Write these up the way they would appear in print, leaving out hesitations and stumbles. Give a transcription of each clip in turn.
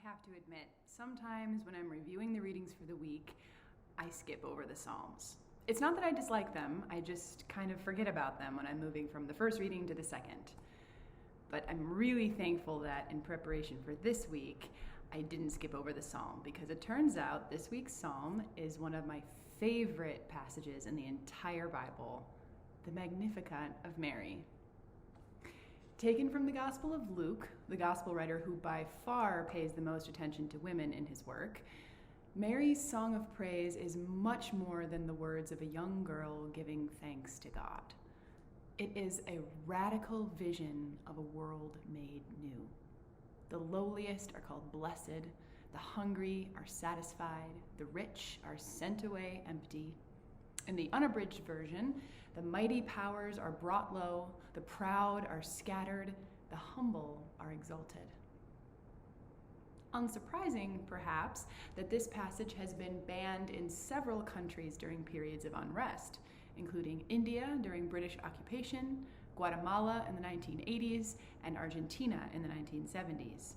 have to admit, sometimes when I'm reviewing the readings for the week, I skip over the Psalms. It's not that I dislike them, I just kind of forget about them when I'm moving from the first reading to the second. But I'm really thankful that in preparation for this week, I didn't skip over the Psalm, because it turns out this week's Psalm is one of my favorite passages in the entire Bible, the Magnificat of Mary. Taken from the Gospel of Luke, the Gospel writer who by far pays the most attention to women in his work, Mary's song of praise is much more than the words of a young girl giving thanks to God. It is a radical vision of a world made new. The lowliest are called blessed, the hungry are satisfied, the rich are sent away empty. In the unabridged version, the mighty powers are brought low, the proud are scattered, the humble are exalted. Unsurprising, perhaps, that this passage has been banned in several countries during periods of unrest, including India during British occupation, Guatemala in the 1980s, and Argentina in the 1970s.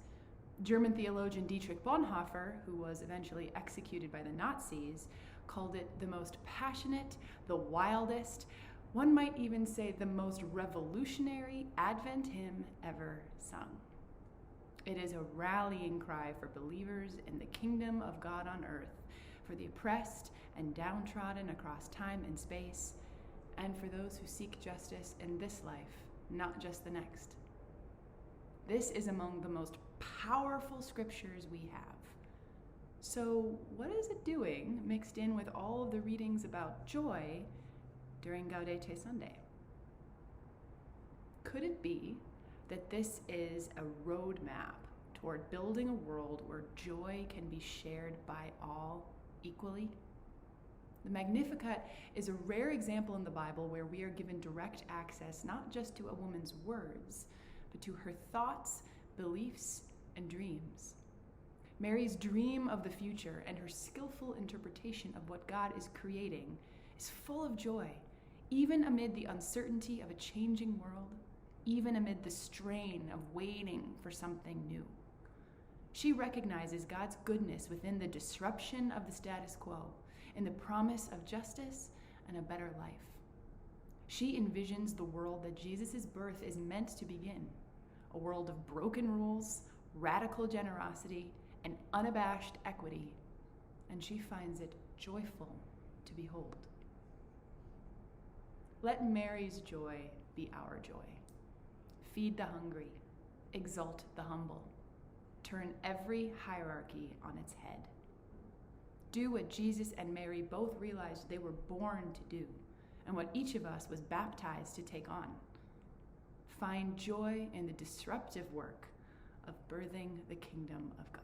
German theologian Dietrich Bonhoeffer, who was eventually executed by the Nazis, called it the most passionate, the wildest, one might even say the most revolutionary Advent hymn ever sung. It is a rallying cry for believers in the kingdom of God on earth, for the oppressed and downtrodden across time and space, and for those who seek justice in this life, not just the next. This is among the most powerful scriptures we have. So what is it doing mixed in with all of the readings about joy during Gaudete Sunday? Could it be that this is a roadmap toward building a world where joy can be shared by all equally? The Magnificat is a rare example in the Bible where we are given direct access not just to a woman's words, but to her thoughts, beliefs, and dreams. Mary's dream of the future and her skillful interpretation of what God is creating is full of joy, even amid the uncertainty of a changing world, even amid the strain of waiting for something new. She recognizes God's goodness within the disruption of the status quo, in the promise of justice and a better life. She envisions the world that Jesus' birth is meant to begin, a world of broken rules, radical generosity, and unabashed equity, and she finds it joyful to behold. Let Mary's joy be our joy. Feed the hungry, exalt the humble, turn every hierarchy on its head. Do what Jesus and Mary both realized they were born to do, and what each of us was baptized to take on. Find joy in the disruptive work of birthing the kingdom of God.